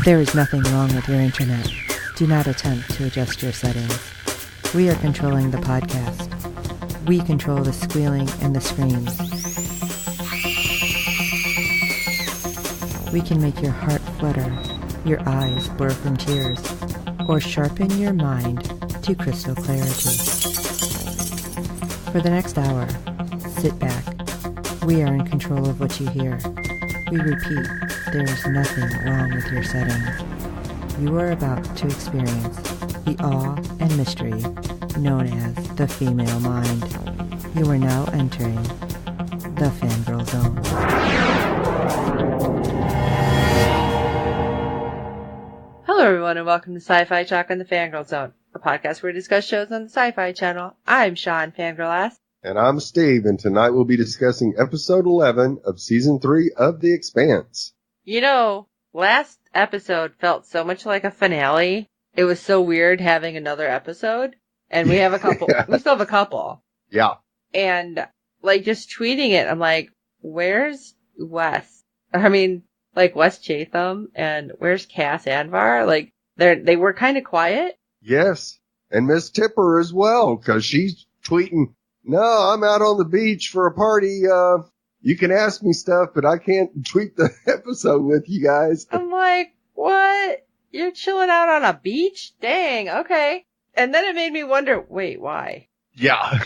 There is nothing wrong with your internet. Do not attempt to adjust your settings. We are controlling the podcast. We control the squealing and the screams. We can make your heart flutter, your eyes blur from tears, or sharpen your mind to crystal clarity. For the next hour, sit back. We are in control of what you hear. We repeat, there is nothing wrong with your settings. You are about to experience the awe and mystery known as the female mind. You are now entering the Fangirl Zone. Hello everyone and welcome to SyFy Talk on the Fangirl Zone, a podcast where we discuss shows on the SyFy channel. I'm Sean, Fangirl Ass. And I'm Steve, and tonight we'll be discussing episode 11 of season 3 of The Expanse. You know, last episode felt so much like a finale. It was so weird having another episode. And we have a couple. Yeah. We still have a couple. Yeah. And, like, just tweeting it, I'm like, where's Wes? I mean, like, Wes Chatham, and where's Cass Anvar? Like, they were kind of quiet. Yes. And Miss Tipper as well, because she's tweeting, no, I'm out on the beach for a party. You can ask me stuff, but I can't tweet the episode with you guys. I'm like, what? You're chilling out on a beach? Dang, okay. And then it made me wonder, wait, why? Yeah.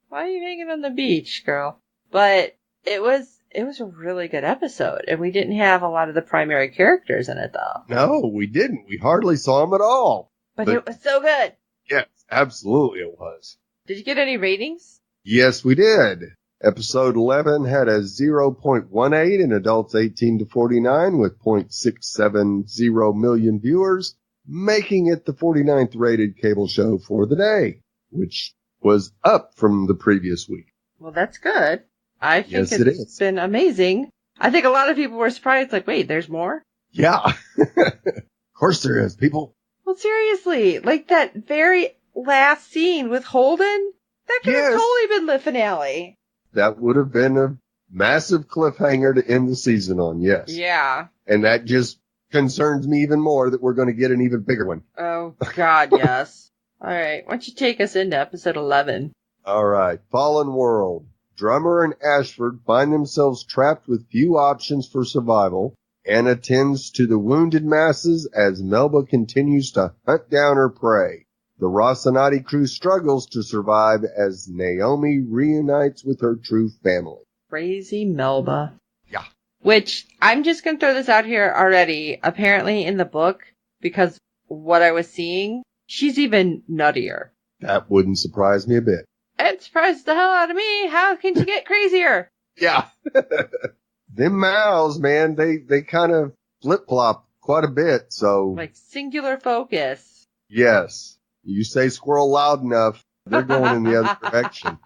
Why are you hanging on the beach, girl? But it was a really good episode, and we didn't have a lot of the primary characters in it, though. No, we didn't. We hardly saw them at all. But it was so good. Yes, absolutely it was. Did you get any ratings? Yes, we did. Episode 11 had a 0.18 in adults 18 to 49 with 0.670 million viewers, making it the 49th rated cable show for the day, which was up from the previous week. Well, that's good. I think yes, it's been amazing. I think a lot of people were surprised, like, wait, there's more? Yeah. Of course there is, people. Well, seriously, like that very last scene with Holden, that could have totally been the finale. That would have been a massive cliffhanger to end the season on, yes. Yeah. And that just concerns me even more that we're going to get an even bigger one. Oh, God, yes. All right, why don't you take us into episode 11? All right, Fallen World. Drummer and Ashford find themselves trapped with few options for survival. Anna tends to the wounded masses as Melba continues to hunt down her prey. The Rocinante crew struggles to survive as Naomi reunites with her true family. Crazy Melba. Yeah. Which, I'm just going to throw this out here already. Apparently in the book, because what I was seeing, she's even nuttier. That wouldn't surprise me a bit. It surprised the hell out of me. How can she get crazier? Yeah. Them mouths, man, they kind of flip-flop quite a bit, so. Like singular focus. Yes. You say squirrel loud enough, they're going in the other direction.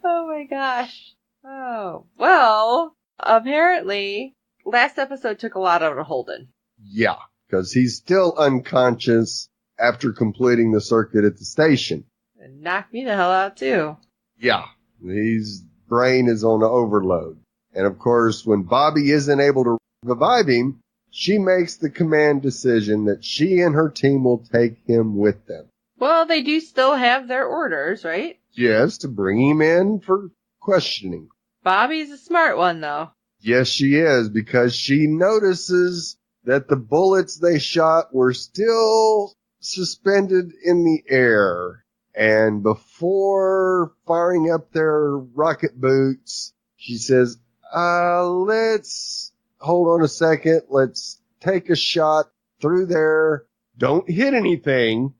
Oh my gosh. Oh. Well, apparently, last episode took a lot out of Holden. Yeah, because he's still unconscious after completing the circuit at the station. And knocked me the hell out, too. Yeah, his brain is on overload. And of course, when Bobby isn't able to revive him, she makes the command decision that she and her team will take him with them. Well, they do still have their orders, right? Yes, to bring him in for questioning. Bobby's a smart one, though. Yes, she is, because she notices that the bullets they shot were still suspended in the air. And before firing up their rocket boots, she says, let's hold on a second. Let's take a shot through there. Don't hit anything.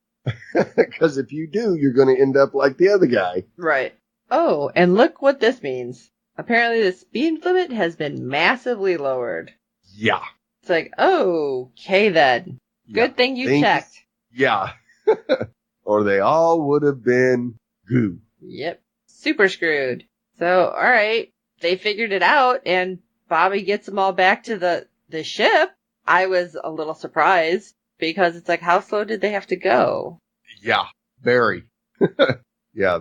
Because if you do, you're going to end up like the other guy. Right. Oh, and look what this means. Apparently the speed limit has been massively lowered. Yeah. It's like, okay then. Good thing you checked. Yeah. Or they all would have been goo. Yep. Super screwed. So, alright. They figured it out, and Bobby gets them all back to the ship. I was a little surprised, because it's like, how slow did they have to go? Yeah, very. Yeah,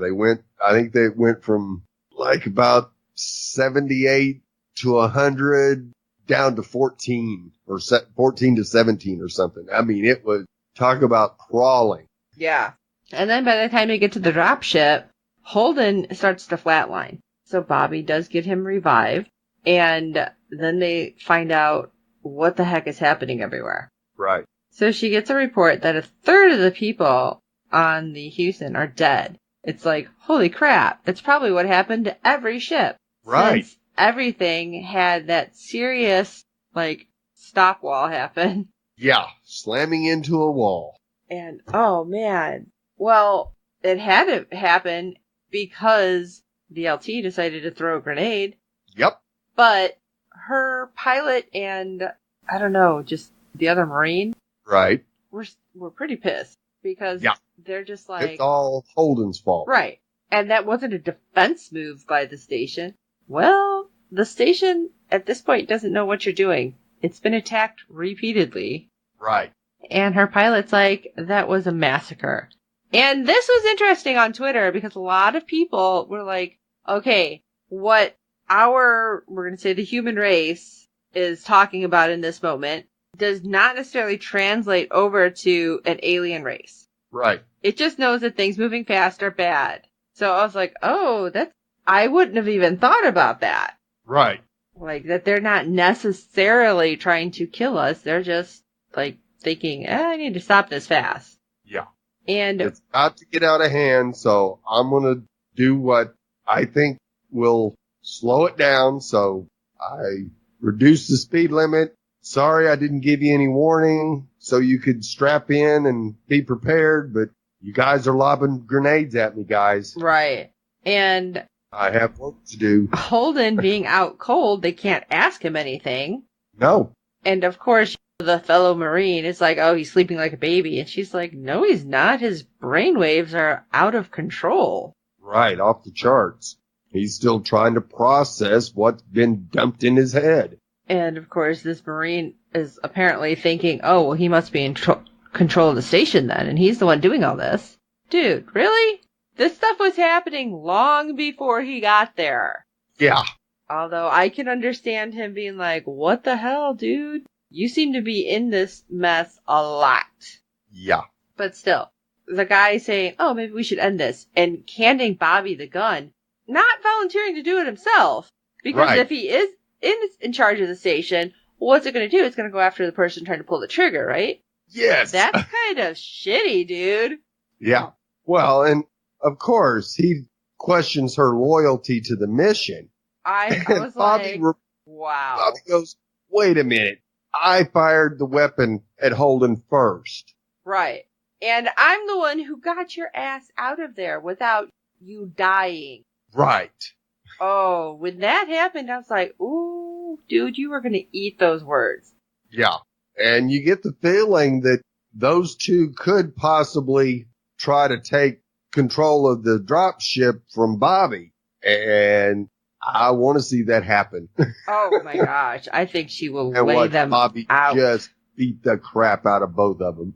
I think they went from like about 78 to 100 down to 14 or 14 to 17 or something. I mean, it was, talk about crawling. Yeah. And then by the time they get to the dropship, Holden starts to flatline. So Bobby does get him revived. And then they find out what the heck is happening everywhere. Right. So she gets a report that a third of the people on the Houston are dead. It's like, holy crap. It's probably what happened to every ship. Right. Since everything had that serious, stop wall happen. Yeah. Slamming into a wall. And, oh man. Well, it had to happen because the LT decided to throw a grenade. Yep. But her pilot and, I don't know, just the other Marine. Right. Were pretty pissed because they're just like... It's all Holden's fault. Right. And that wasn't a defense move by the station. Well, the station at this point doesn't know what you're doing. It's been attacked repeatedly. Right. And her pilot's like, that was a massacre. And this was interesting on Twitter because a lot of people were like, okay, what we're going to say the human race is talking about in this moment does not necessarily translate over to an alien race. Right. It just knows that things moving fast are bad. So I was like, oh, I wouldn't have even thought about that. Right. Like, that they're not necessarily trying to kill us. They're just, thinking, I need to stop this fast. Yeah. And it's about to get out of hand, so I'm going to do what I think will slow it down. So I reduced the speed limit. Sorry I didn't give you any warning so you could strap in and be prepared, but you guys are lobbing grenades at me, guys. Right. And I have work to do. Holden being out cold, they can't ask him anything. No. And of course, the fellow Marine is like, oh, he's sleeping like a baby. And she's like, no, he's not. His brainwaves are out of control. Right, off the charts. He's still trying to process what's been dumped in his head. And of course, this Marine is apparently thinking, oh, well, he must be in control of the station then. And he's the one doing all this. Dude, really? This stuff was happening long before he got there. Yeah. Although I can understand him being like, what the hell, dude? You seem to be in this mess a lot. Yeah. But still, the guy saying, oh, maybe we should end this, and handing Bobby the gun, not volunteering to do it himself. Because if he is in charge of the station, what's it going to do? It's going to go after the person trying to pull the trigger, right? Yes. That's kind of shitty, dude. Yeah. Well, and of course, he questions her loyalty to the mission. I was Bobby like, wow. Bobby goes, wait a minute. I fired the weapon at Holden first. Right. And I'm the one who got your ass out of there without you dying. Right. Oh, when that happened, I was like, ooh, dude, you were going to eat those words. Yeah. And you get the feeling that those two could possibly try to take control of the dropship from Bobby. And I want to see that happen. Oh my gosh. I think she will and lay them Bobby out. Just beat the crap out of both of them.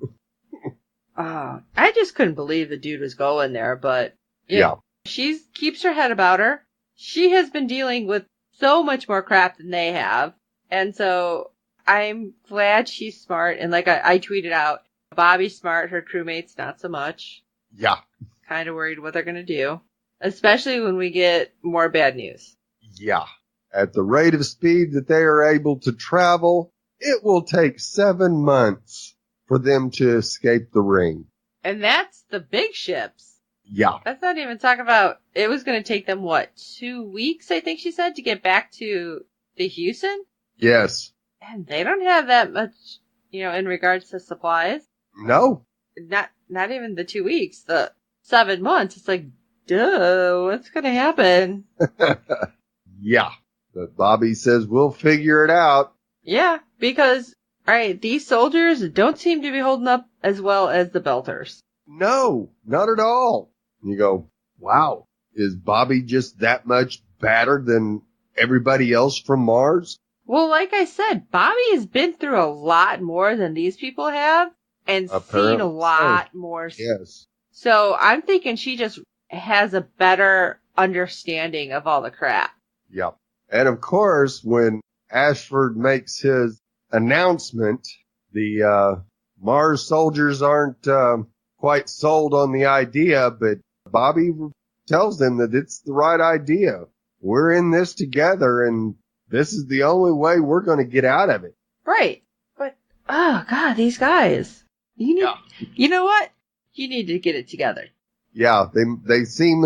I just couldn't believe the dude was going there, but yeah. She keeps her head about her. She has been dealing with so much more crap than they have. And so I'm glad she's smart. And like I tweeted out, Bobby's smart, her crewmates not so much. Yeah. Kind of worried what they're going to do. Especially when we get more bad news. Yeah. At the rate of speed that they are able to travel, it will take 7 months for them to escape the ring. And that's the big ships. Yeah. That's not even talking about, it was going to take them, 2 weeks, I think she said, to get back to the Houston? Yes. And they don't have that much, in regards to supplies. No. Not even the 2 weeks, the 7 months. It's like, duh, what's going to happen? Yeah. But Bobby says, we'll figure it out. Yeah, because, alright, these soldiers don't seem to be holding up as well as the Belters. No, not at all. You go, wow, is Bobby just that much badder than everybody else from Mars? Well, like I said, Bobby has been through a lot more than these people have and seen a lot more. Yes. So I'm thinking she just has a better understanding of all the crap. Yep. And of course, when Ashford makes his announcement, the Mars soldiers aren't quite sold on the idea, but Bobby tells them that it's the right idea. We're in this together, and this is the only way we're going to get out of it. Right. But, oh, God, these guys. You know what? You need to get it together. Yeah, they seem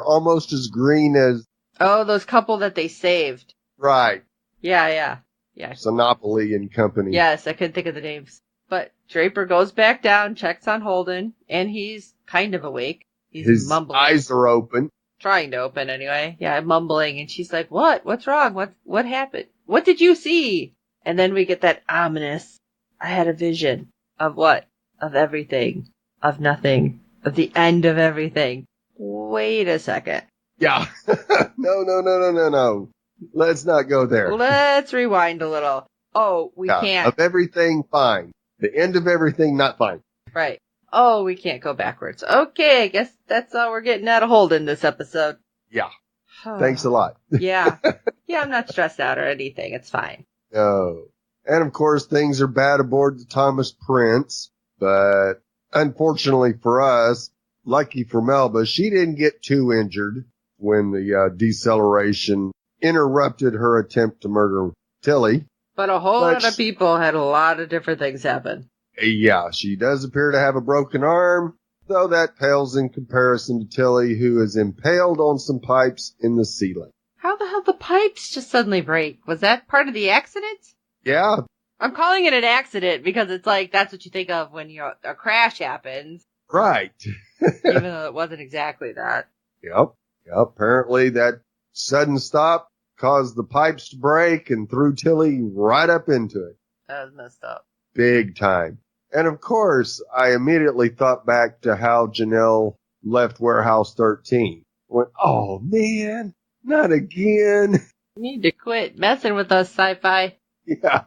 almost as green as... Oh, those couple that they saved. Right. Yeah. Sinopoli and company. Yes, I couldn't think of the names. But Draper goes back down, checks on Holden, and he's kind of awake. He's mumbling. His eyes are open. Trying to open anyway. Yeah, mumbling. And she's like, what? What's wrong? What happened? What did you see? And then we get that ominous, I had a vision. Of what? Of everything. Of nothing. Of the end of everything. Wait a second. Yeah. No. Let's not go there. Let's rewind a little. Oh, we can't. Of everything, fine. The end of everything, not fine. Right. Oh, we can't go backwards. Okay, I guess that's all we're getting out of Holden this episode. Yeah. Thanks a lot. Yeah. Yeah, I'm not stressed out or anything. It's fine. No. And of course, things are bad aboard the Thomas Prince, but unfortunately for us, lucky for Melba, she didn't get too injured when the deceleration interrupted her attempt to murder Tilly. But a whole lot of people had a lot of different things happen. Yeah, she does appear to have a broken arm, though that pales in comparison to Tilly, who is impaled on some pipes in the ceiling. How the hell the pipes just suddenly break? Was that part of the accident? Yeah. I'm calling it an accident because it's like, that's what you think of when a crash happens. Right. Even though it wasn't exactly that. Yep. Apparently that sudden stop caused the pipes to break and threw Tilly right up into it. That was messed up. Big time. And of course, I immediately thought back to how Janelle left Warehouse 13. Went, oh man, not again. You need to quit messing with us, SyFy. Yeah.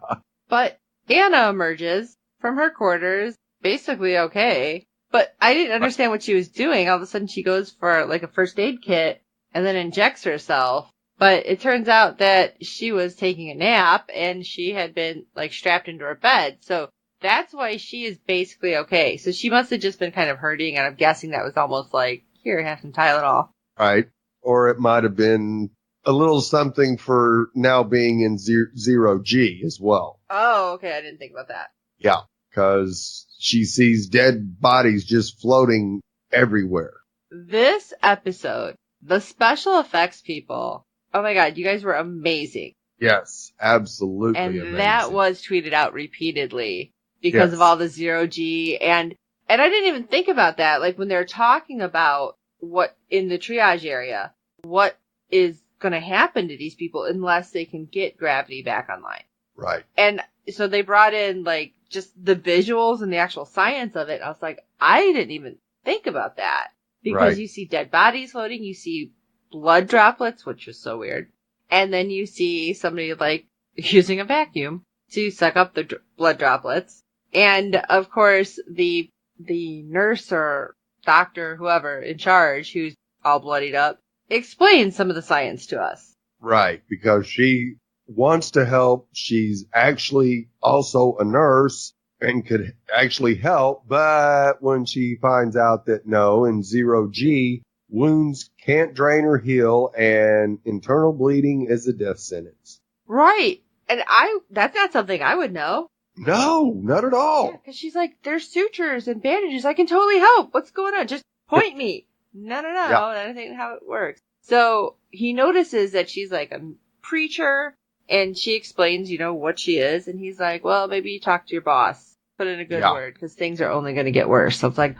But Anna emerges from her quarters, basically okay. But I didn't understand what she was doing. All of a sudden she goes for like a first aid kit and then injects herself. But it turns out that she was taking a nap and she had been like strapped into her bed. So that's why she is basically okay. So she must have just been kind of hurting, and I'm guessing that was almost like, here, have some Tylenol. Right. Or it might have been a little something for now being in zero G as well. Oh, okay. I didn't think about that. Yeah. Because she sees dead bodies just floating everywhere. This episode, the special effects people, oh my God, you guys were amazing. Yes, absolutely and amazing. That was tweeted out repeatedly because of all the zero G. And I didn't even think about that. Like when they're talking about what in the triage area, what is going to happen to these people unless they can get gravity back online. Right. And so they brought in like just the visuals and the actual science of it. I was like, I didn't even think about that because you see dead bodies floating, you see blood droplets, which was so weird. And then you see somebody like using a vacuum to suck up the blood droplets. And of course, the nurse or doctor, whoever in charge, who's all bloodied up, explains some of the science to us. Right, because she wants to help. She's actually also a nurse and could actually help. But when she finds out that no, in zero G, wounds can't drain or heal, and internal bleeding is a death sentence. Right. And that's not something I would know. No, not at all. Yeah, because she's like, there's sutures and bandages. I can totally help. What's going on? Just point me. No. Yeah. That ain't how it works. So he notices that she's like a preacher, and she explains, what she is. And he's like, well, maybe you talk to your boss. Put in a good word, because things are only going to get worse. So it's like,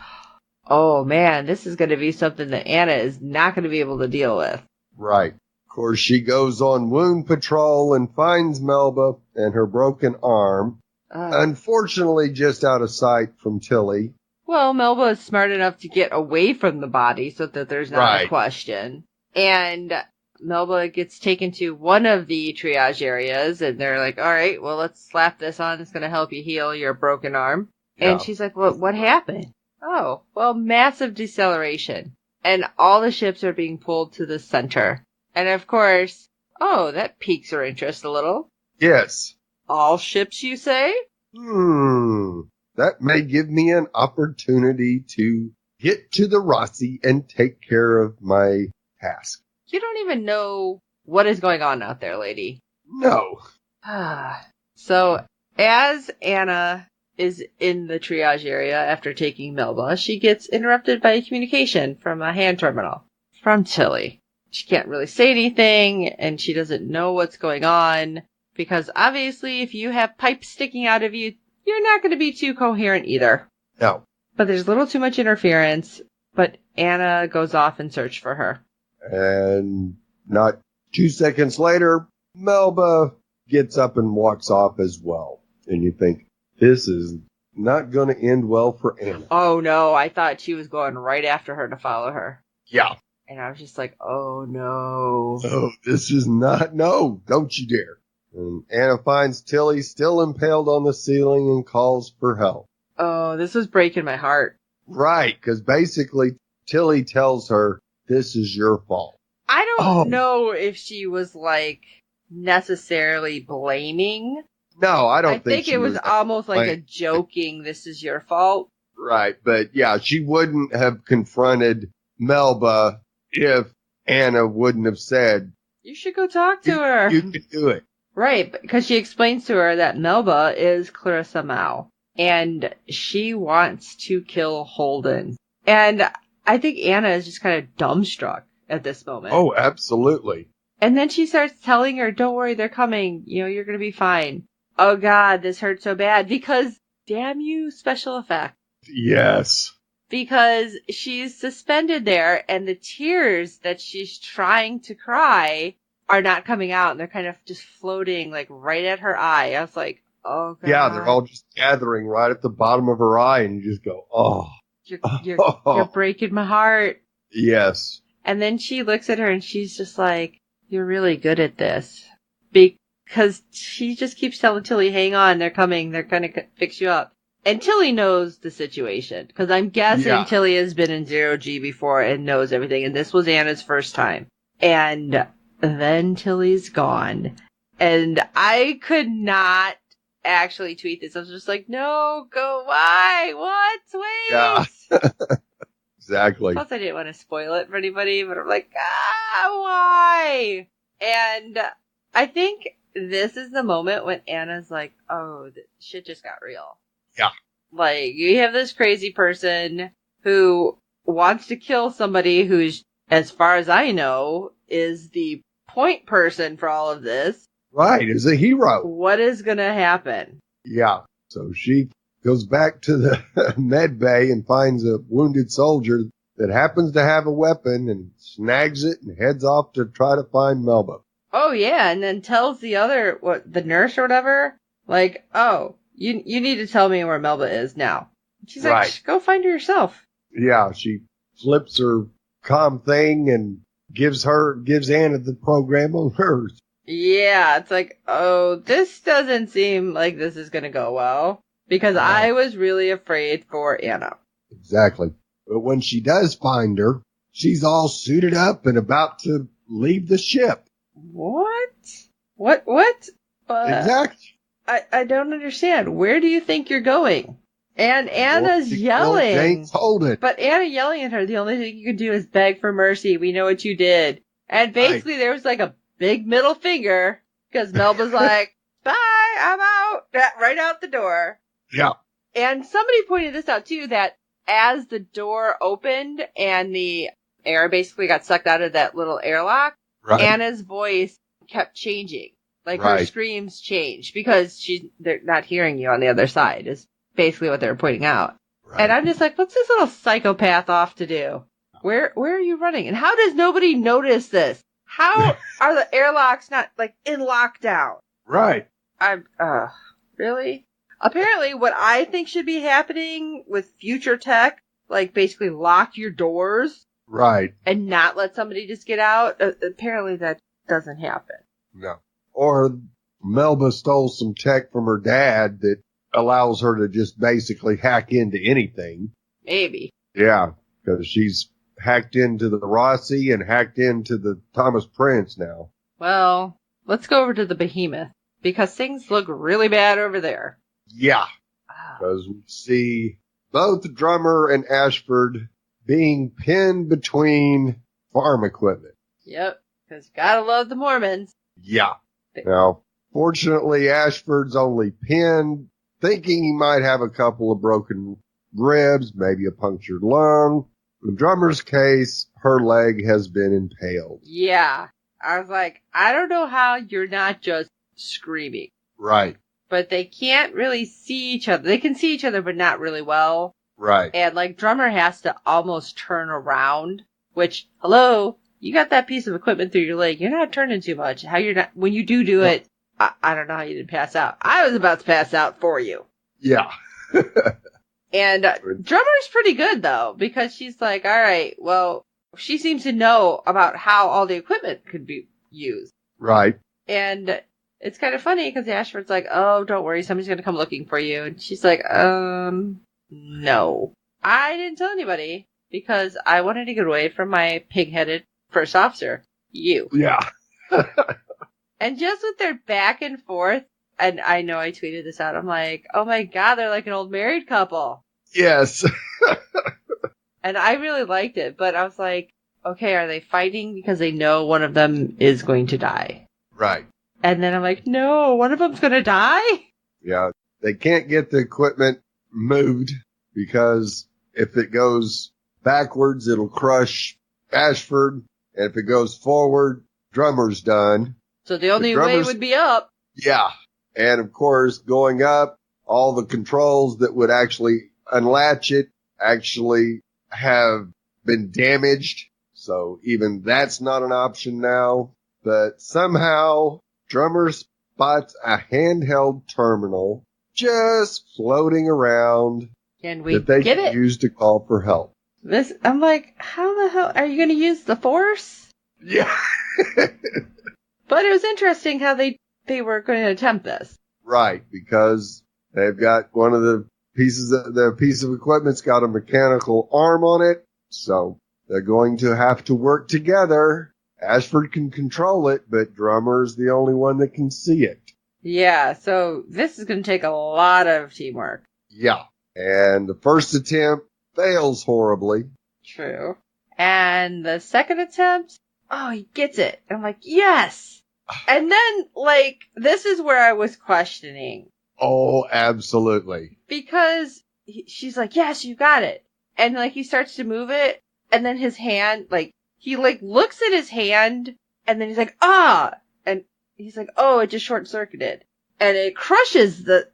oh man, this is going to be something that Anna is not going to be able to deal with. Right. Of course, she goes on wound patrol and finds Melba and her broken arm. Unfortunately, just out of sight from Tilly. Well, Melba is smart enough to get away from the body so that there's not a question. And Melba gets taken to one of the triage areas, and they're like, all right, well, let's slap this on. It's going to help you heal your broken arm. Yeah. And she's like, well, what happened? Oh, well, massive deceleration. And all the ships are being pulled to the center. And of course, that piques her interest a little. Yes. All ships, you say? That may give me an opportunity to get to the Rossi and take care of my task. You don't even know what is going on out there, lady. No. So, as Anna is in the triage area after taking Melba, she gets interrupted by a communication from a hand terminal from Tilly. She can't really say anything, and she doesn't know what's going on, because obviously if you have pipes sticking out of you, you're not going to be too coherent either. No. But there's a little too much interference, but Anna goes off in search for her. And not 2 seconds later, Melba gets up and walks off as well. And you think, this is not going to end well for Anna. Oh no, I thought she was going right after her to follow her. Yeah. And I was just like, oh no. Oh, this is not, no, don't you dare. And Anna finds Tilly still impaled on the ceiling and calls for help. Oh, this was breaking my heart. Right, because basically Tilly tells her, this is your fault. I don't know if she was, like, necessarily blaming. No, I don't think it was almost like a joking, this is your fault. Right, but yeah, she wouldn't have confronted Melba if Anna wouldn't have said, you should go talk to her. You can do it. Right, because she explains to her that Melba is Clarissa Mao, and she wants to kill Holden. And I think Anna is just kind of dumbstruck at this moment. Oh, absolutely. And then she starts telling her, don't worry, they're coming. You know, you're going to be fine. Oh, God, this hurts so bad. Because, damn you, special effect. Yes. Because she's suspended there, and the tears that she's trying to cry are not coming out, and they're kind of just floating, like, right at her eye. I was like, oh, God. Yeah, they're all just gathering right at the bottom of her eye, and you just go, oh. You're breaking my heart. Yes. And then she looks at her, and she's just like, you're really good at this. Because she just keeps telling Tilly, hang on, they're coming, they're going to fix you up. And Tilly knows the situation, because I'm guessing Tilly has been in 0G before and knows everything, and this was Anna's first time. And then Tilly's gone. And I could not actually tweet this. I was just like, no, go, why? What? Wait. Yeah. Exactly. Plus, I didn't want to spoil it for anybody, but I'm like, why? And I think this is the moment when Anna's like, oh, shit just got real. Yeah. Like, you have this crazy person who wants to kill somebody who's, as far as I know, is the point person for all of this. Right, is a hero. What is going to happen? Yeah. So she goes back to the med bay and finds a wounded soldier that happens to have a weapon and snags it and heads off to try to find Melba. Oh, yeah, and then tells the nurse or whatever, like, oh, you need to tell me where Melba is now. She's like, go find her yourself. Yeah, she flips her comm thing and gives Anna the program on hers. Yeah, it's like, oh, this doesn't seem like this is going to go well. Because I was really afraid for Anna. Exactly. But when she does find her, she's all suited up and about to leave the ship. What? Exactly. I don't understand. Where do you think you're going? And Anna's yelling. James Holden. But Anna yelling at her, the only thing you can do is beg for mercy. We know what you did. And basically there was like a big middle finger because Melba's like, bye, I'm out. Right out the door. Yeah. And somebody pointed this out too, that as the door opened and the air basically got sucked out of that little airlock, Anna's voice kept changing. Like her screams changed because they're not hearing you on the other side is basically what they were pointing out. Right. And I'm just like, what's this little psychopath off to do? Where are you running? And how does nobody notice this? How are the airlocks not like in lockdown? Right. Really? Apparently what I think should be happening with future tech, like basically lock your doors. Right. And not let somebody just get out. Apparently that doesn't happen. No. Or Melba stole some tech from her dad that allows her to just basically hack into anything. Maybe. Yeah, because she's hacked into the Rossi and hacked into the Thomas Prince now. Well, let's go over to the Behemoth. because things look really bad over there. Yeah, Oh. because we see both Drummer and Ashford being pinned between farm equipment. Yep, because you gotta love the Mormons. Yeah. Now, fortunately, Ashford's only pinned, thinking he might have a couple of broken ribs, maybe a punctured lung. In Drummer's case, her leg has been impaled. Yeah. I was like, I don't know how you're not just screaming. Right. But they can't really see each other. They can see each other, but not really well. Right. And like Drummer has to almost turn around, which, hello, you got that piece of equipment through your leg. You're not turning too much. How you're not, when you do it, I don't know how you didn't pass out. I was about to pass out for you. Yeah. And Drummer's pretty good though, because she's like, all right, well, she seems to know about how all the equipment could be used. Right. And it's kind of funny because Ashford's like, oh, don't worry, somebody's going to come looking for you. And she's like, no. I didn't tell anybody because I wanted to get away from my pig-headed first officer. You. Yeah. And just with their back and forth, and I know I tweeted this out, I'm like, oh my god, they're like an old married couple. Yes. And I really liked it, but I was like, okay, are they fighting because they know one of them is going to die? Right. And then I'm like, no, one of them's going to die? Yeah. They can't get the equipment moved because if it goes backwards, it'll crush Ashford. And if it goes forward, Drummer's done. So the only way would be up. Yeah. And of course, going up, all the controls that would actually unlatch it actually have been damaged. So even that's not an option now. But somehow Drummer spots a handheld terminal just floating around And we that they get can it. use to call for help. I'm like, how the hell are you going to use the Force? Yeah. But it was interesting how they were going to attempt this. Right, because they've got one of the piece of equipment's got a mechanical arm on it, so they're going to have to work together. Ashford can control it, but Drummer's the only one that can see it. Yeah, so this is going to take a lot of teamwork. Yeah, and the first attempt fails horribly. True. And the second attempt, oh, he gets it. And I'm like, yes! And then, like, this is where I was questioning. Oh, absolutely. Because she's like, yes, you got it. And, like, he starts to move it, and then his hand, like, he, like, looks at his hand, and then he's like, ah! And he's like, oh, it just short-circuited. And it crushes the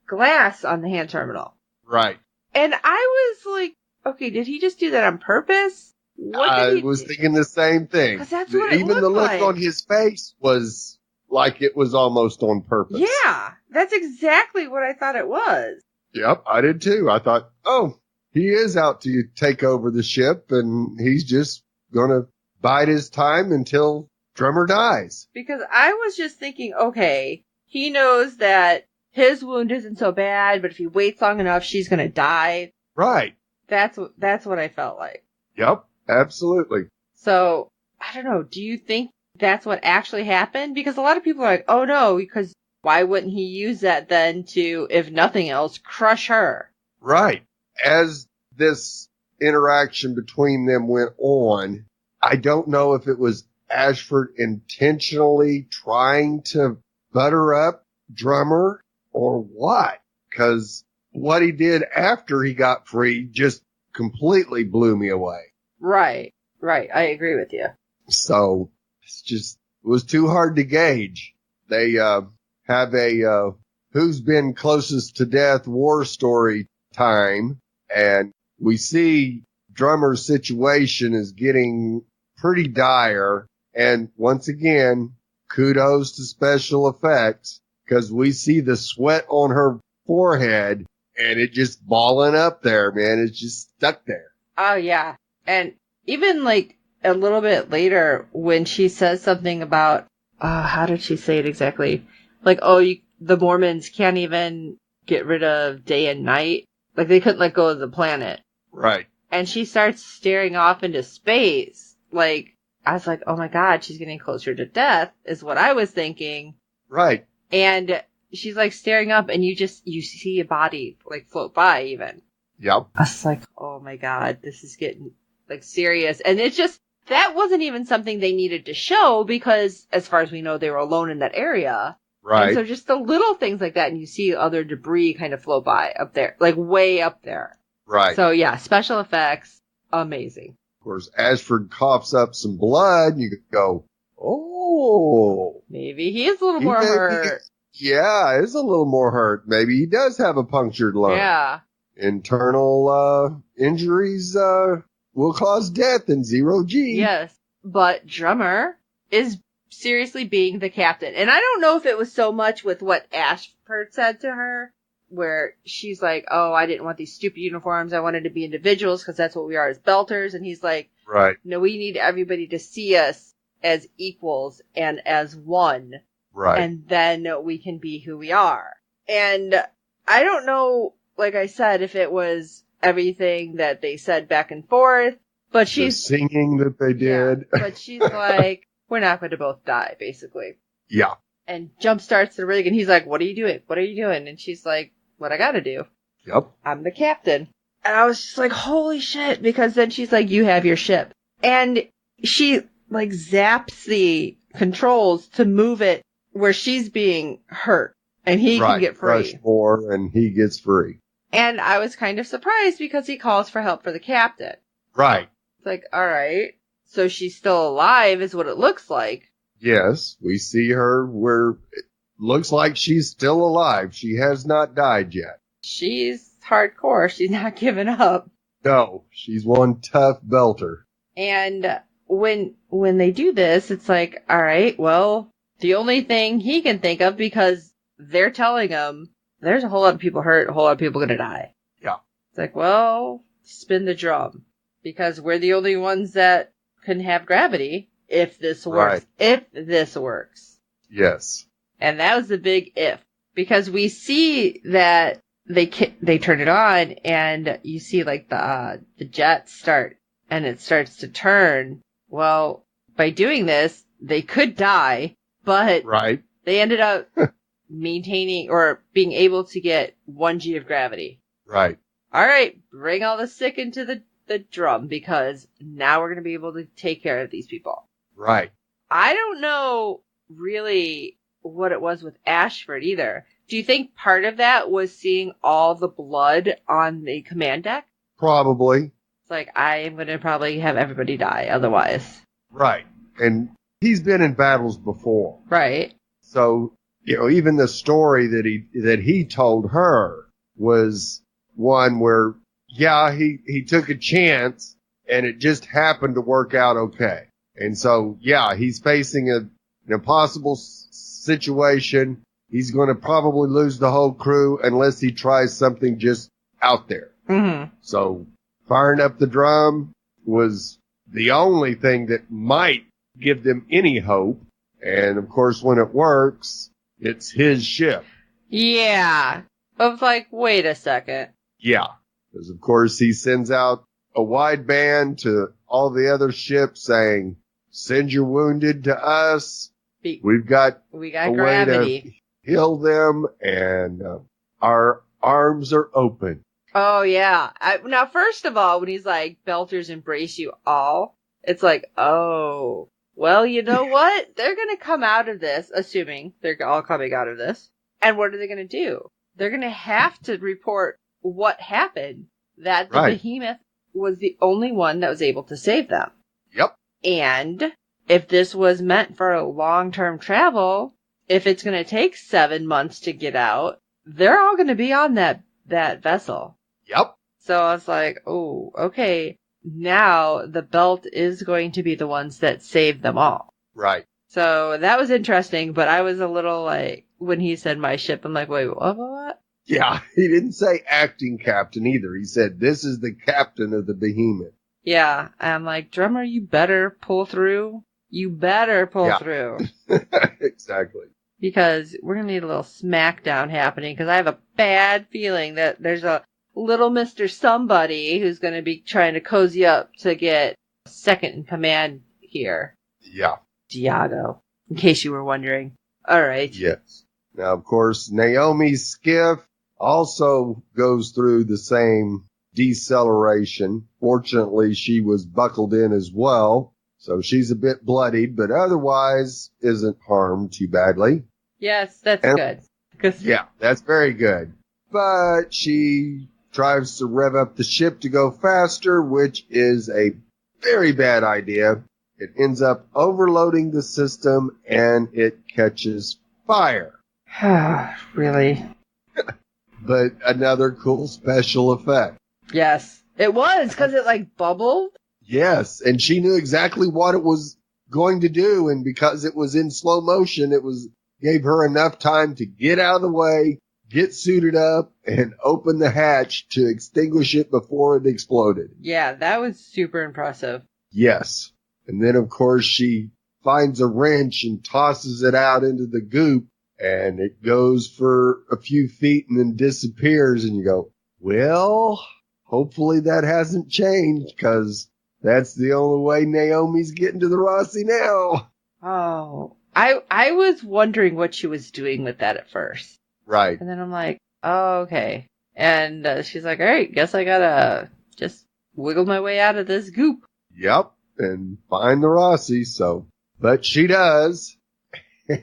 glass on the hand terminal. Right. And I was like, okay, did he just do that on purpose? I was thinking the same thing. 'Cause that's what it Even the looked look like. on his face was like it was almost on purpose. Yeah, that's exactly what I thought it was. Yep, I did too. I thought, oh, he is out to take over the ship, and he's just gonna bide his time until Drummer dies. Because I was just thinking, okay, he knows that his wound isn't so bad, but if he waits long enough, she's gonna die. Right. That's what I felt like. Yep, absolutely. So, I don't know, do you think that's what actually happened? Because a lot of people are like, oh no, because why wouldn't he use that then to, if nothing else, crush her? Right. As this interaction between them went on, I don't know if it was Ashford intentionally trying to butter up Drummer or what, because what he did after he got free just completely blew me away. Right. I agree with you. So it was too hard to gauge. They have a who's been closest to death war story time, and we see Drummer's situation is getting pretty dire. And once again, kudos to special effects, because we see the sweat on her forehead and it just balling up there, man. It's just stuck there. Oh yeah. And even like a little bit later when she says something about, how did she say it exactly? Like, the Mormons can't even get rid of day and night. Like they couldn't let go of the planet. Right. And she starts staring off into space. Like, I was like, oh my god, she's getting closer to death, is what I was thinking. Right. And she's like staring up and you see a body like float by even. Yep. I was like, oh my God, this is getting like serious. And it's just, that wasn't even something they needed to show because as far as we know, they were alone in that area. Right. And so just the little things like that, and you see other debris kind of float by up there, like way up there. Right. So yeah, special effects, amazing. Of course, Ashford coughs up some blood, and you go, oh. Maybe he is a little more hurt. Yeah, is a little more hurt. Maybe he does have a punctured lung. Yeah. Internal injuries will cause death in 0G. Yes, but Drummer is seriously being the captain. And I don't know if it was so much with what Ashford said to her, where she's like, oh, I didn't want these stupid uniforms. I wanted to be individuals because that's what we are as Belters. And he's like, right. No, we need everybody to see us as equals and as one. Right. And then we can be who we are. And I don't know, like I said, if it was everything that they said back and forth, but she's the singing that they did. Yeah, but she's like, we're not going to both die, basically. Yeah. And jump starts the rig and he's like, what are you doing? What are you doing? And she's like, what I gotta do. Yep. I'm the captain. And I was just like, holy shit, because then she's like, you have your ship. And she like zaps the controls to move it where she's being hurt and he can get free. Rush more and he gets free. And I was kind of surprised because he calls for help for the captain. Right. It's like, all right. So she's still alive is what it looks like. Yes, we see her where it looks like she's still alive. She has not died yet. She's hardcore. She's not giving up. No, she's one tough belter. And when they do this, it's like, all right, well, the only thing he can think of, because they're telling him there's a whole lot of people hurt, a whole lot of people gonna die. Yeah. It's like, well, spin the drum. Because we're the only ones that can have gravity if this works. Right. If this works. Yes. And that was the big if. Because we see that they turn it on and you see like the jets start and it starts to turn. Well, by doing this, they could die, but right. They ended up maintaining or being able to get 1G of gravity. Right. All right, bring all the sick into the drum because now we're going to be able to take care of these people. Right. I don't know really what it was with Ashford either. Do you think part of that was seeing all the blood on the command deck? Probably. It's like, I am going to probably have everybody die otherwise. Right. And he's been in battles before. Right. So, even the story that he told her was one where, yeah, he took a chance and it just happened to work out okay. And so, yeah, he's facing an impossible situation. He's going to probably lose the whole crew unless he tries something just out there. Mm-hmm. So firing up the drum was the only thing that might give them any hope. And of course, when it works, it's his ship. Yeah. I was like, wait a second. Yeah. Because of course he sends out a wideband to all the other ships saying, send your wounded to us. We've got gravity. Way to heal them, and our arms are open. Oh, yeah. Now, first of all, when he's like, Belters embrace you all, it's like, oh, well, you know what? They're going to come out of this, assuming they're all coming out of this. And what are they going to do? They're going to have to report what happened, that the behemoth was the only one that was able to save them. Yep. And if this was meant for a long-term travel, if it's going to take 7 months to get out, they're all going to be on that vessel. Yep. So I was like, oh, okay. Now the belt is going to be the ones that save them all. Right. So that was interesting, but I was a little like, when he said my ship, I'm like, wait, what? Yeah, he didn't say acting captain either. He said, this is the captain of the behemoth. Yeah. I'm like, Drummer, you better pull through. You better pull through. Exactly. Because we're going to need a little smackdown happening, because I have a bad feeling that there's a little Mr. Somebody who's going to be trying to cozy up to get second in command here. Yeah. Diago, in case you were wondering. All right. Yes. Now, of course, Naomi's skiff also goes through the same deceleration. Fortunately, she was buckled in as well, so she's a bit bloodied, but otherwise isn't harmed too badly. Yes, that's good. Yeah, that's very good. But she tries to rev up the ship to go faster, which is a very bad idea. It ends up overloading the system and it catches fire. Really? But another cool special effect. Yes, it was, because it like bubbled. Yes, and she knew exactly what it was going to do, and because it was in slow motion, gave her enough time to get out of the way, get suited up, and open the hatch to extinguish it before it exploded. Yeah, that was super impressive. Yes. And then, of course, she finds a wrench and tosses it out into the goop, and it goes for a few feet and then disappears, and you go, well, hopefully that hasn't changed, because that's the only way Naomi's getting to the Rossi now. Oh, I was wondering what she was doing with that at first. Right. And then I'm like, oh, okay. And she's like, all right, guess I gotta just wiggle my way out of this goop. Yep. And find the Rossi, so. But she does. How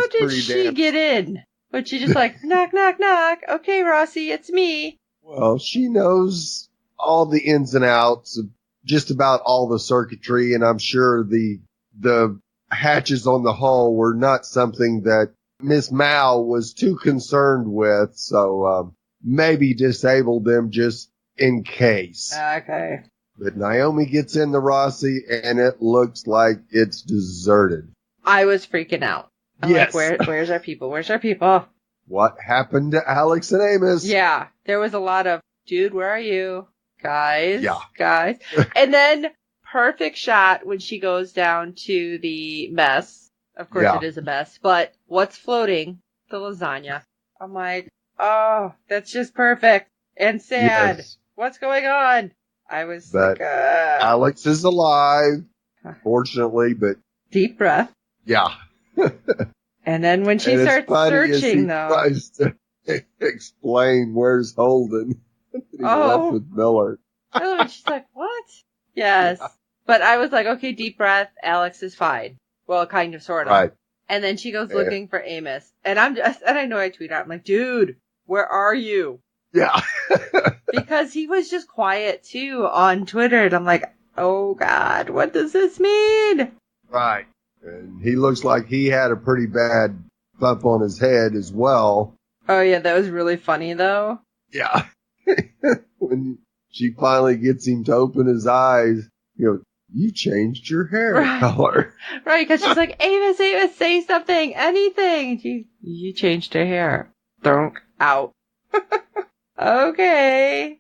did she get in? But she just like, knock, knock, knock. Okay, Rossi, it's me. Well, she knows all the ins and outs of just about all the circuitry, and I'm sure the hatches on the hull were not something that Miss Mal was too concerned with, so maybe disabled them just in case. Okay. But Naomi gets in the Rossi, and it looks like it's deserted. I was freaking out. I'm yes. like, where's our people? Where's our people? What happened to Alex and Amos? Yeah, there was a lot of, dude, where are you? Guys. Yeah. Guys. And then, perfect shot when she goes down to the mess. Of course it is a mess, but what's floating? The lasagna. I'm like, oh, that's just perfect and sad. Yes. What's going on? I was but like, Alex is alive, fortunately, but deep breath. Yeah. And then when she starts searching, though, tries to explain where's Holden. He's left with Miller. And she's like, what? Yes. Yeah. But I was like, okay, deep breath. Alex is fine. Well, kind of, sort of. Right. And then she goes looking for Amos. And I know I tweet out, I'm like, dude, where are you? Yeah. Because he was just quiet, too, on Twitter. And I'm like, oh, God, what does this mean? Right. And he looks like he had a pretty bad bump on his head as well. Oh, yeah, that was really funny, though. Yeah. When she finally gets him to open his eyes, you changed your hair color. Right, because she's like, Amos, say something, anything. You changed her hair. Thunk out. Okay,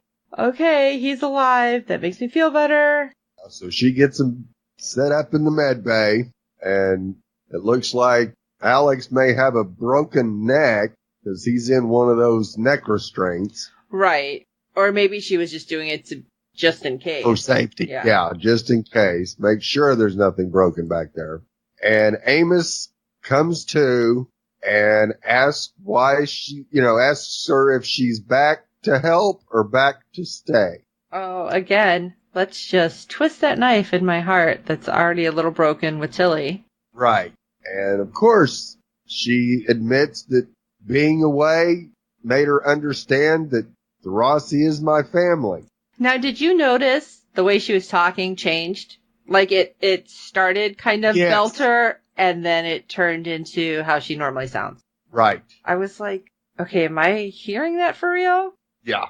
he's alive. That makes me feel better. So she gets him set up in the med bay, and it looks like Alex may have a broken neck because he's in one of those neck restraints. Right. Or maybe she was just doing it just in case. For safety. Yeah, just in case. Make sure there's nothing broken back there. And Amos comes to and asks asks her if she's back to help or back to stay. Oh, again, let's just twist that knife in my heart that's already a little broken with Tilly. Right. And of course, she admits that being away made her understand that the Rossi is my family. Now, did you notice the way she was talking changed? Like it started kind of belter, and then it turned into how she normally sounds. Right. I was like, okay, am I hearing that for real? Yeah.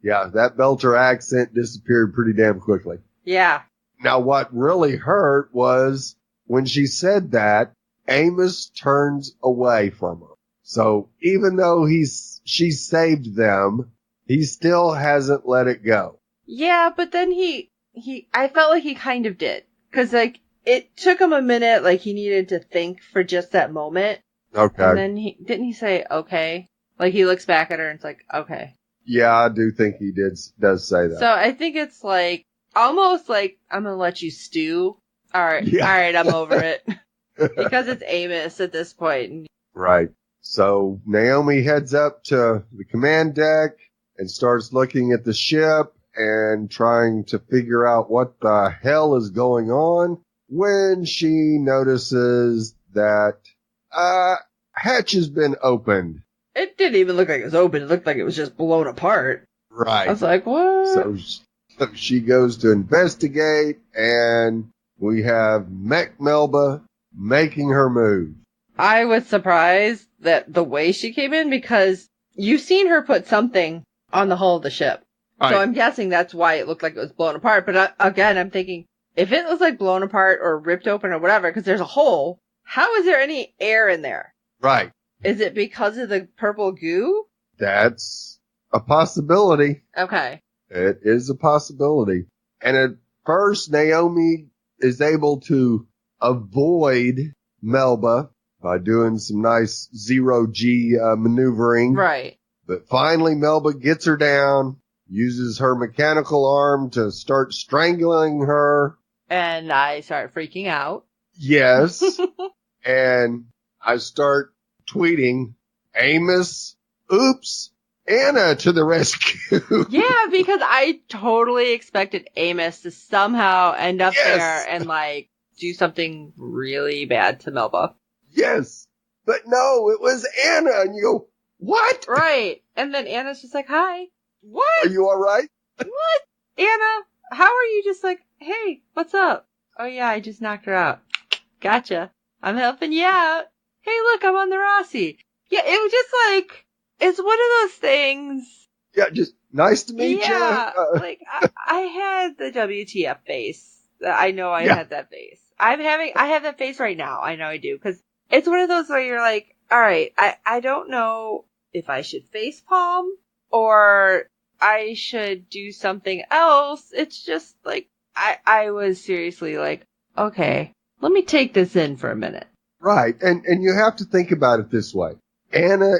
Yeah, that belter accent disappeared pretty damn quickly. Yeah. Now, what really hurt was when she said that, Amos turns away from her. So even though she saved them, he still hasn't let it go. Yeah, but then I felt like he kind of did. 'Cause like, it took him a minute, like he needed to think for just that moment. Okay. And then didn't he say, okay? Like he looks back at her and it's like, okay. Yeah, I do think he does say that. So I think it's like, almost like, I'm gonna let you stew. Alright, I'm over it. Because it's Amos at this point. Right. So Naomi heads up to the command deck and starts looking at the ship and trying to figure out what the hell is going on when she notices that hatch has been opened. It didn't even look like it was open. It looked like it was just blown apart. Right. I was like, what? So she goes to investigate, and we have Mech Melba making her move. I was surprised that the way she came in, because you've seen her put something on the hull of the ship. Right. So I'm guessing that's why it looked like it was blown apart. But again, I'm thinking, if it was like blown apart or ripped open or whatever, because there's a hole, how is there any air in there? Right. Is it because of the purple goo? That's a possibility. Okay. It is a possibility. And at first, Naomi is able to avoid Melba by doing some nice zero-G maneuvering. Right. But finally, Melba gets her down, uses her mechanical arm to start strangling her. And I start freaking out. Yes. And I start tweeting, Amos, oops, Anna to the rescue. Yeah, because I totally expected Amos to somehow end up there and like do something really bad to Melba. Yes. But no, it was Anna. And you go, what? Right. And then Anna's just like, hi. What? Are you all right? What? Anna, how are you just like, hey, what's up? Oh yeah, I just knocked her out. Gotcha. I'm helping you out. Hey, look, I'm on the Rossi. Yeah, it was just like, it's one of those things. Yeah, just nice to meet you. Yeah, like, I had the WTF face. I know I had that face. I have that face right now. I know I do. Because it's one of those where you're like, alright, I don't know if I should face palm or I should do something else. It's just like, I was seriously like, okay, let me take this in for a minute. Right. And you have to think about it this way. Anna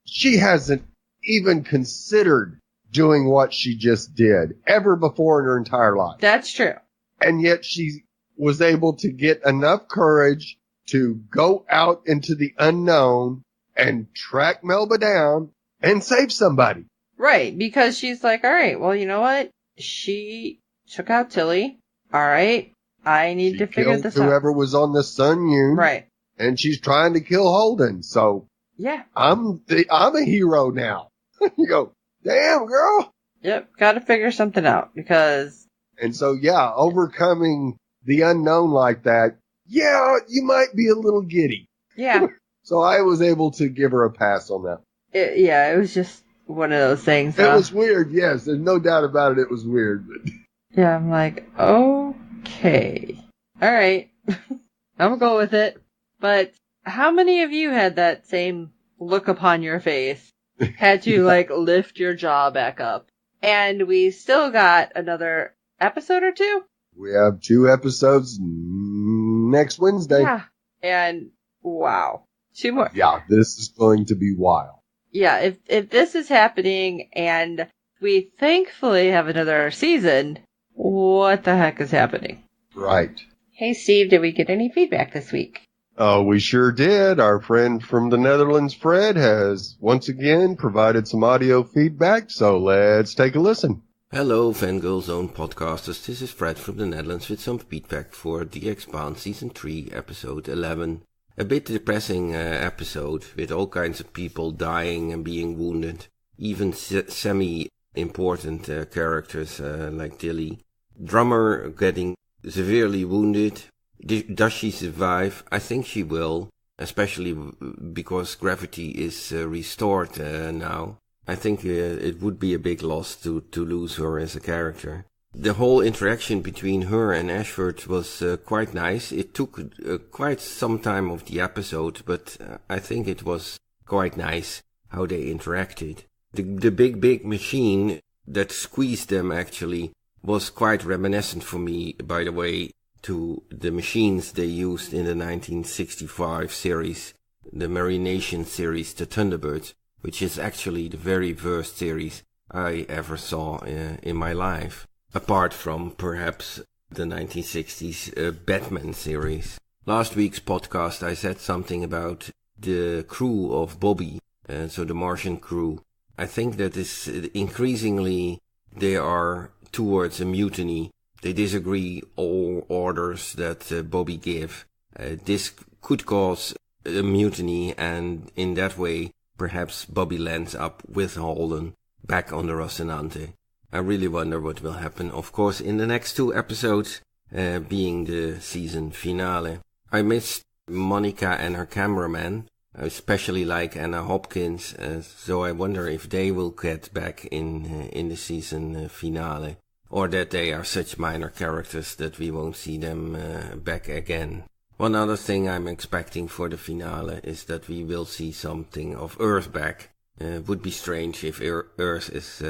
she hasn't even considered doing what she just did ever before in her entire life. That's true. And yet she was able to get enough courage to go out into the unknown and track Melba down and save somebody. Right, because she's like, all right, well, you know what? She took out Tilly. All right, I need to figure this out. Whoever was on the Sun Yun. Right. And she's trying to kill Holden. So yeah, I'm a hero now. You go, damn girl. Yep, got to figure something out because. And so yeah, overcoming the unknown like that. Yeah, you might be a little giddy. Yeah. So I was able to give her a pass on that. It was just one of those things. It was weird, yes. There's no doubt about it. It was weird. But. Yeah, I'm like, okay. All right. I'm going to go with it. But how many of you had that same look upon your face? Had to, like, lift your jaw back up. And we still got another episode or two? We have 2 episodes next Wednesday. Yeah. And, wow. 2 more. Yeah, this is going to be wild. Yeah, if this is happening and we thankfully have another season, what the heck is happening? Right. Hey, Steve, did we get any feedback this week? Oh, we sure did. Our friend from the Netherlands, Fred, has once again provided some audio feedback, so let's take a listen. Hello, Fangirl Zone podcasters. This is Fred from the Netherlands with some feedback for the Expanse Season 3, Episode 11. A bit depressing episode, with all kinds of people dying and being wounded. Even semi-important characters like Tilly. Drummer getting severely wounded. Does she survive? I think she will, especially because gravity is restored now. I think it would be a big loss to lose her as a character. The whole interaction between her and Ashford was quite nice. It took quite some time of the episode, but I think it was quite nice how they interacted. The big machine that squeezed them actually was quite reminiscent for me, by the way, to the machines they used in the 1965 series, the Marination series, the Thunderbirds, which is actually the very first series I ever saw in my life, apart from perhaps the 1960s Batman series. last week's podcast I said something about the crew of Bobby, so the Martian crew. I think that is increasingly they are towards a mutiny. They disagree all orders that Bobby give. This could cause a mutiny, and in that way, perhaps Bobby lands up with Holden back on the Rocinante. I really wonder what will happen, of course, in the next 2 episodes, being the season finale. I missed Monica and her cameraman. I especially like Anna Hopkins, so I wonder if they will get back in the season finale, or that they are such minor characters that we won't see them back again. One other thing I'm expecting for the finale is that we will see something of Earth back. Would be strange if Earth is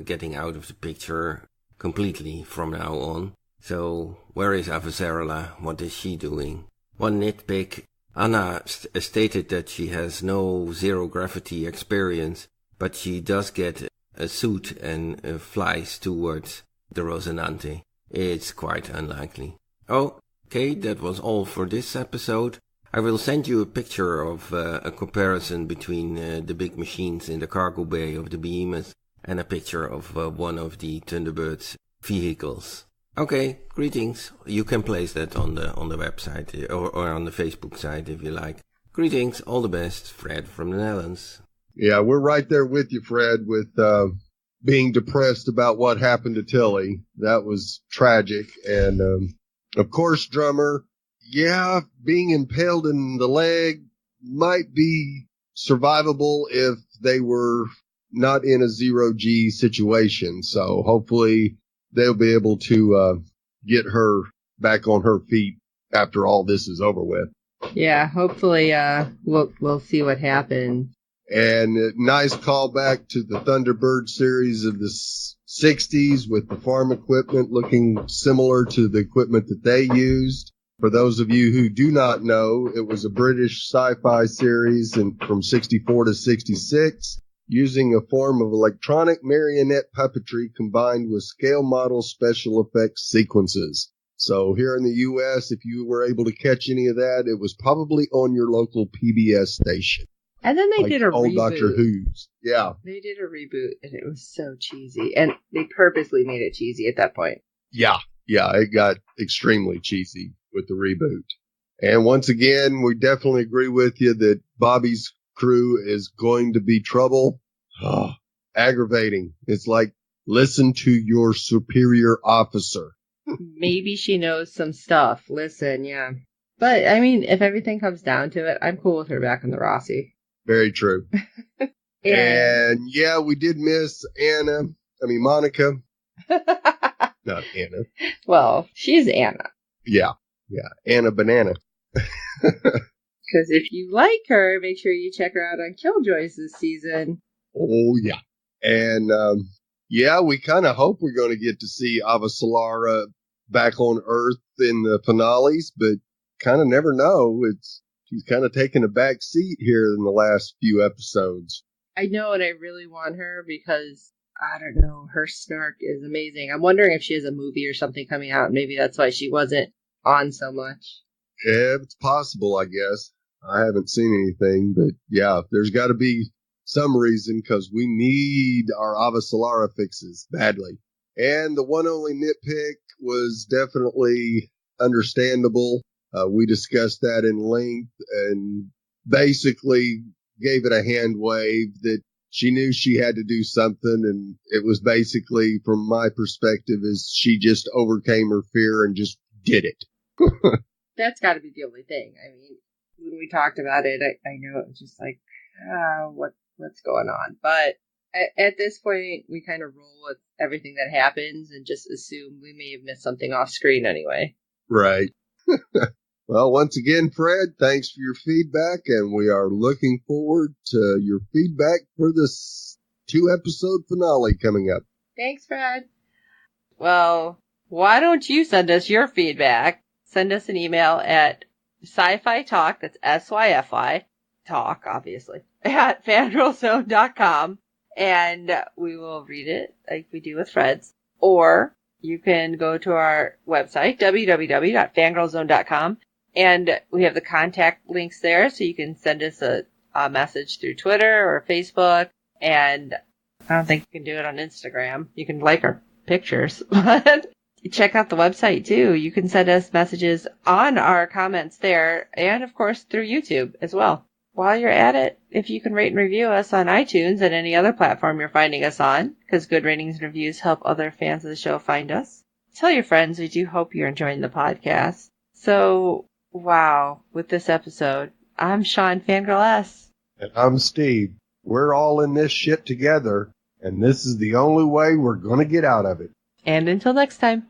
getting out of the picture completely from now on. So where is Avazerla? What is she doing? One nitpick. Anna stated that she has no zero gravity experience, but she does get a suit and flies towards the Rocinante. It's quite unlikely. Okay, that was all for this episode. I will send you a picture of a comparison between the big machines in the cargo bay of the Behemoth and a picture of one of the Thunderbird's vehicles. Okay, greetings. You can place that on the website or on the Facebook site if you like. Greetings, all the best, Fred from the Netherlands. Yeah, we're right there with you, Fred, with being depressed about what happened to Tilly. That was tragic. And, of course, Drummer, yeah, being impaled in the leg might be survivable if they were not in a 0G situation. So hopefully they'll be able to get her back on her feet after all this is over with. Yeah, hopefully we'll see what happens. And a nice callback to the Thunderbird series of the 60s with the farm equipment looking similar to the equipment that they used. For those of you who do not know, it was a British sci-fi series from 64 to 66. Using a form of electronic marionette puppetry combined with scale model special effects sequences. So here in the U.S., if you were able to catch any of that, it was probably on your local PBS station. And then they did a old reboot. Doctor Who's. Yeah. They did a reboot, and it was so cheesy. And they purposely made it cheesy at that point. Yeah, it got extremely cheesy with the reboot. And once again, we definitely agree with you that Bobby's crew is going to be trouble. Oh, aggravating. It's like, listen to your superior officer. Maybe she knows some stuff. Listen, yeah. But, I mean, if everything comes down to it, I'm cool with her back in the Rossi. Very true. And, yeah, we did miss Monica. Not Anna. Well, she's Anna. Yeah. Anna Banana. Because if you like her, make sure you check her out on Killjoys this season. Oh, yeah. And, we kind of hope we're going to get to see Avasarala back on Earth in the finales, but kind of never know. She's kind of taken a back seat here in the last few episodes. I know, and I really want her because, I don't know, her snark is amazing. I'm wondering if she has a movie or something coming out. Maybe that's why she wasn't on so much. Yeah, it's possible, I guess. I haven't seen anything, but yeah, there's got to be some reason because we need our Avasarala fixes badly. And the one only nitpick was definitely understandable. We discussed that in length and basically gave it a hand wave that she knew she had to do something. And it was basically, from my perspective, is she just overcame her fear and just did it. That's got to be the only thing. I mean, when we talked about it, I know it was just like, what's going on? But at this point, we kind of roll with everything that happens and just assume we may have missed something off screen anyway. Right. Well, once again, Fred, thanks for your feedback, and we are looking forward to your feedback for this 2-episode finale coming up. Thanks, Fred. Well, why don't you send us your feedback? Send us an email at SyFy Talk, that's SYFY, talk, obviously, at fangirlzone.com, and we will read it like we do with Fred's. Or you can go to our website, www.fangirlzone.com, And we have the contact links there, so you can send us a message through Twitter or Facebook. And I don't think you can do it on Instagram. You can like our pictures, but check out the website too. You can send us messages on our comments there, and of course through YouTube as well. While you're at it, if you can rate and review us on iTunes and any other platform you're finding us on, because good ratings and reviews help other fans of the show find us. Tell your friends. We do hope you're enjoying the podcast. So, wow, with this episode, I'm Sean Fangirl S. And I'm Steve. We're all in this shit together, and this is the only way we're going to get out of it. And until next time.